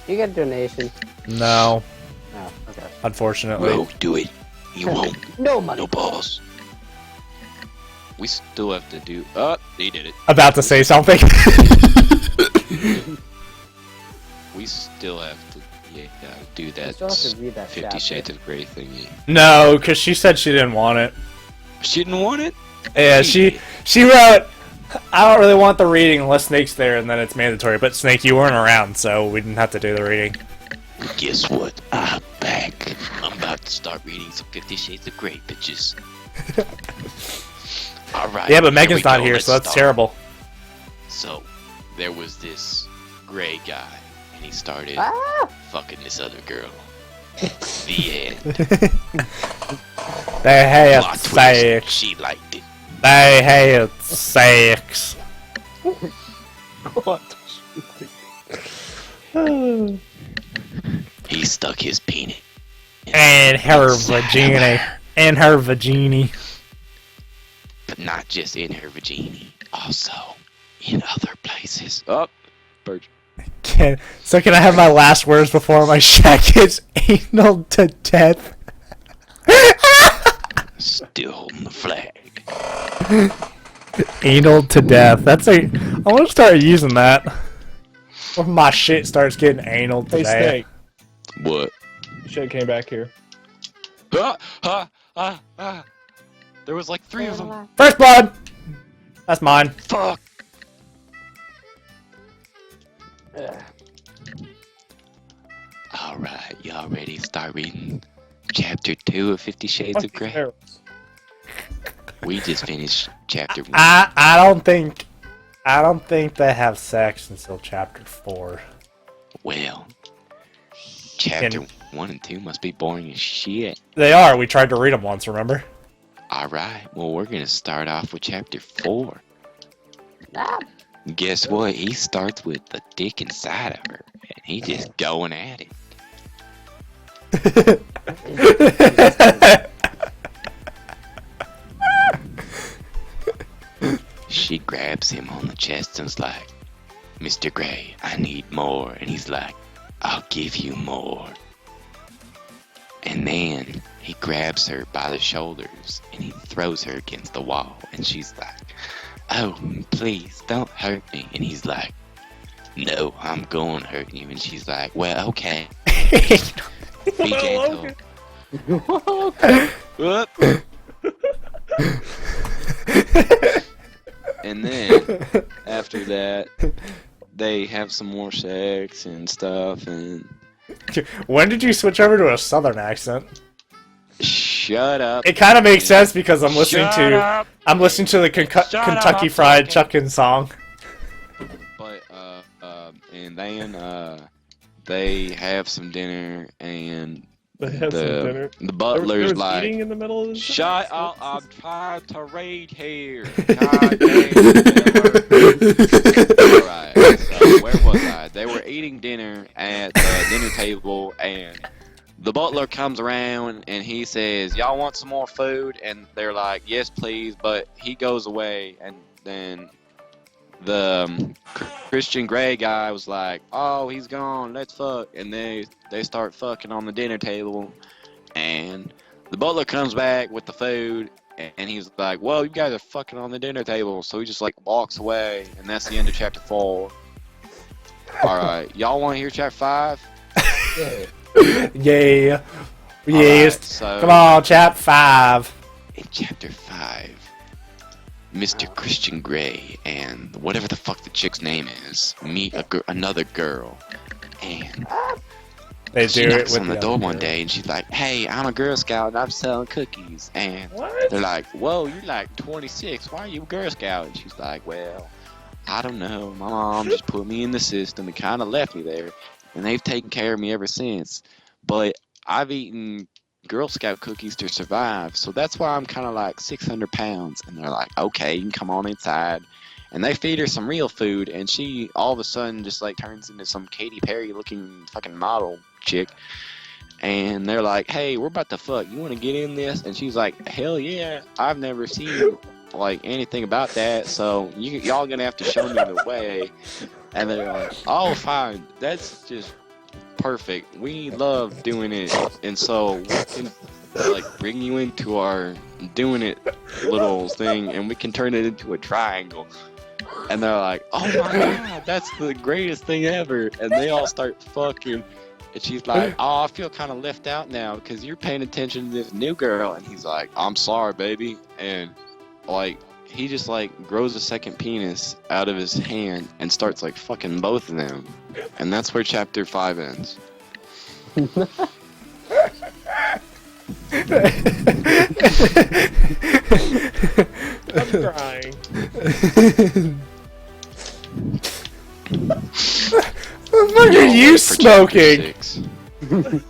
You get a donation. No, Oh, okay. unfortunately. Bro, do it. You won't. No money. No balls. We still have to do. He did it. About to say something. We still have to, do that. still have to read that 50 chapter. Shades of Grey thingy. No, because she said she didn't want it. She didn't want it. Yeah, she wrote, I don't really want the reading unless Snake's there, and then it's mandatory. But Snake, you weren't around, so we didn't have to do the reading. Guess what? I'm back. I'm about to start reading some 50 Shades of Grey, bitches. Alright. Yeah, but Megan's not here, so that's terrible. So, there was this Grey guy, and he started fucking this other girl. The end. They had Plot twist, sex. she liked it. They had sex. What? He stuck his penis. And her inside of vagina. her. And her vagina. But not just in her vagina, also in other places. Oh, bird. So can I have my last words before my shack gets anal to death? Still holding the flag. Anal to death. That's a. I want to start using that. When my shit starts getting anal to Hey, death. Snake. What? You should have came back here. There was like 3 of them. First blood! That's mine. Fuck. Alright, y'all ready to start reading chapter 2 of 50 Shades of Grey? Arrows. We just finished chapter 1. I don't think they have sex until chapter 4. Well, chapter 1 and 2 must be boring as shit. They are. We tried to read them once, remember? Alright, well we're gonna start off with chapter 4. Ah. Guess what? He starts with the dick inside of her, and he just going at it. She grabs him on the chest and's like, Mr. Grey, I need more. And he's like, I'll give you more. And then he grabs her by the shoulders and he throws her against the wall. And she's like, oh, please don't hurt me. And he's like, no, I'm going to hurt you. And she's like, well, okay. Be gentle. Whoop. And then, after that, they have some more sex and stuff, and... When did you switch over to a southern accent? Shut up. It kind of makes sense because I'm listening Shut up. the Kentucky Fried Chicken song. But, and then, they have some dinner, and They had some dinner. the There butler's was like... eating in the middle of this. Shut up, I'm trying to read here. God damn it. Alright, so where was I? They were eating dinner at the dinner table, and the butler comes around and he says, y'all want some more food? And they're like, yes please, but he goes away, and then the Christian Grey guy was like, oh, he's gone, let's fuck. And they start fucking on the dinner table, and the butler comes back with the food, and he's like, well, you guys are fucking on the dinner table. So he just like walks away, and that's the end of chapter 4. Alright, y'all want to hear chapter 5? Yeah. Yeah. Alright, Yes. so Come on, chapter 5. in chapter 5, Mr. Christian Grey and whatever the fuck the chick's name is meet another girl, and They she do it knocks with on the the door other one girl. day, and she's like, hey, I'm a Girl Scout and I'm selling cookies. And What? they're like, whoa, you're like 26, why are you a Girl Scout? And she's like, well, I don't know, my mom just put me in the system and kind of left me there, and they've taken care of me ever since, but I've eaten Girl Scout cookies to survive, so that's why I'm kind of like 600 pounds. And they're like, okay, you can come on inside. And they feed her some real food, and she all of a sudden just like turns into some Katy Perry looking fucking model chick. And they're like, hey, we're about to fuck, you want to get in this? And she's like, hell yeah, I've never seen like anything about that, so y'all gonna have to show me the way. And they're like, oh fine, that's just perfect. We love doing it, and so we can like bring you into our doing it little thing, and we can turn it into a triangle." And they're like, "Oh my god, that's the greatest thing ever!" And they all start fucking. And she's like, "Oh, I feel kind of left out now because you're paying attention to this new girl." And he's like, "I'm sorry, baby." And like, he just like grows a second penis out of his hand and starts like fucking both of them. And that's where chapter 5 ends. I'm crying. What the fuck are you For smoking?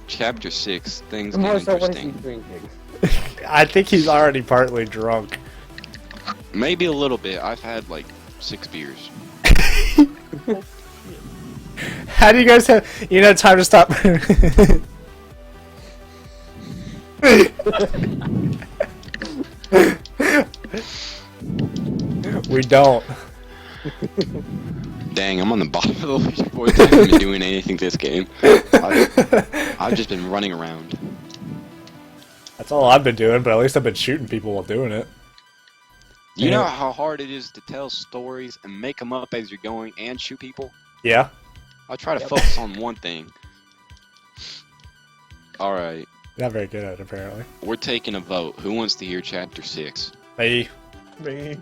Chapter 6, things More get so, what is he interesting. drinking? I think he's already partly drunk. Maybe a little bit. I've had like 6 beers. How do you guys have, time to stop? We don't. Dang, I'm on the bottom of the leaderboard. I haven't been doing anything this game. I've just been running around. That's all I've been doing, but at least I've been shooting people while doing it. You know how hard it is to tell stories and make them up as you're going and shoot people? Yeah? I try to focus on one thing. Alright, Not very good at it, apparently. we're taking a vote. Who wants to hear chapter 6? Hey. Me.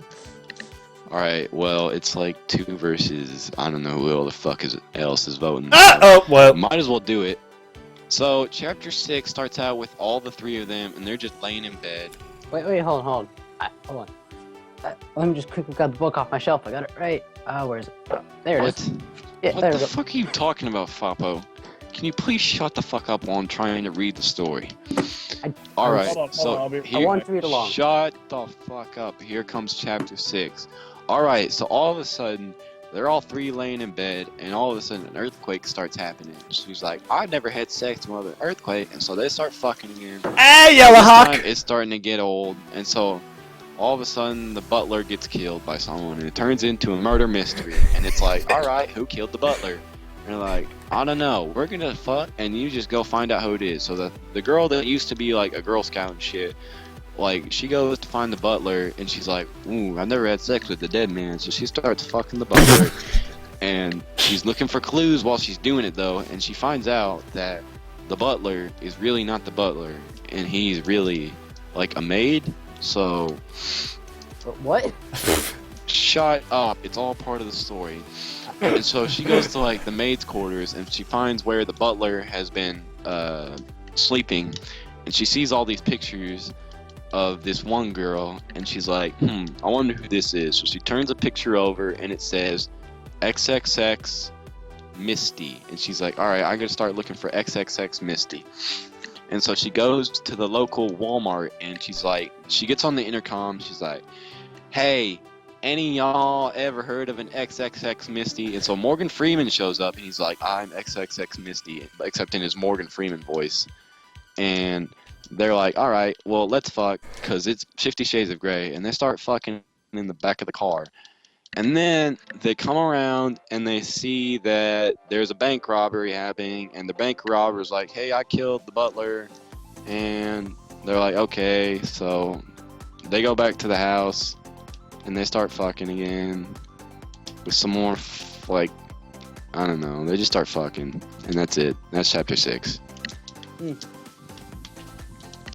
Alright, well, it's like 2 versus I don't know who the fuck else is voting. Oh, well. Might as well do it. So, chapter 6 starts out with all the 3 of them, and they're just laying in bed. Wait, hold on. Hold on. Let me just quickly grab the book off my shelf. I got it right. Where is it? Oh, there it is. Yeah, What there the we go. fuck are you talking about, Foppo? Can you please shut the fuck up while I'm trying to read the story? Alright, Hold on, so I'll be- I want to read along. shut the fuck up. Here comes chapter 6. Alright, so all of a sudden, they're all 3 laying in bed, and all of a sudden an earthquake starts happening. She's like, "I've never had sex with an earthquake," and so they start fucking again. Hey, This Yellowhawk! time, it's starting to get old, and so all of a sudden the butler gets killed by someone, and it turns into a murder mystery. And it's like, alright, who killed the butler? And they're like, "I don't know, we're gonna fuck, and you just go find out who it is." So the girl that used to be like a Girl Scout and shit, like, she goes to find the butler, and she's like, "Ooh, I've never had sex with the dead man," so she starts fucking the butler. And she's looking for clues while she's doing it, though, and she finds out that the butler is really not the butler, and he's really like a maid. So What? shut up, it's all part of the story. And so she goes to like the maid's quarters, and she finds where the butler has been sleeping, and she sees all these pictures of this one girl, and she's like, I wonder who this is. So she turns a picture over, and it says XXX Misty, and she's like, alright, I'm gonna start looking for XXX Misty. And so she goes to the local Walmart, and she's like, she gets on the intercom, she's like, "Hey, any y'all ever heard of an XXX Misty?" And so Morgan Freeman shows up, and he's like, "I'm XXX Misty," except in his Morgan Freeman voice. And they're like, "Alright, well, let's fuck, because it's 50 Shades of Grey," and they start fucking in the back of the car. And then they come around and they see that there's a bank robbery happening, and the bank robber's like, "Hey, I killed the butler." And they're like, "Okay." So they go back to the house and they start fucking again with some more like, I don't know, they just start fucking, and that's it. That's chapter 6.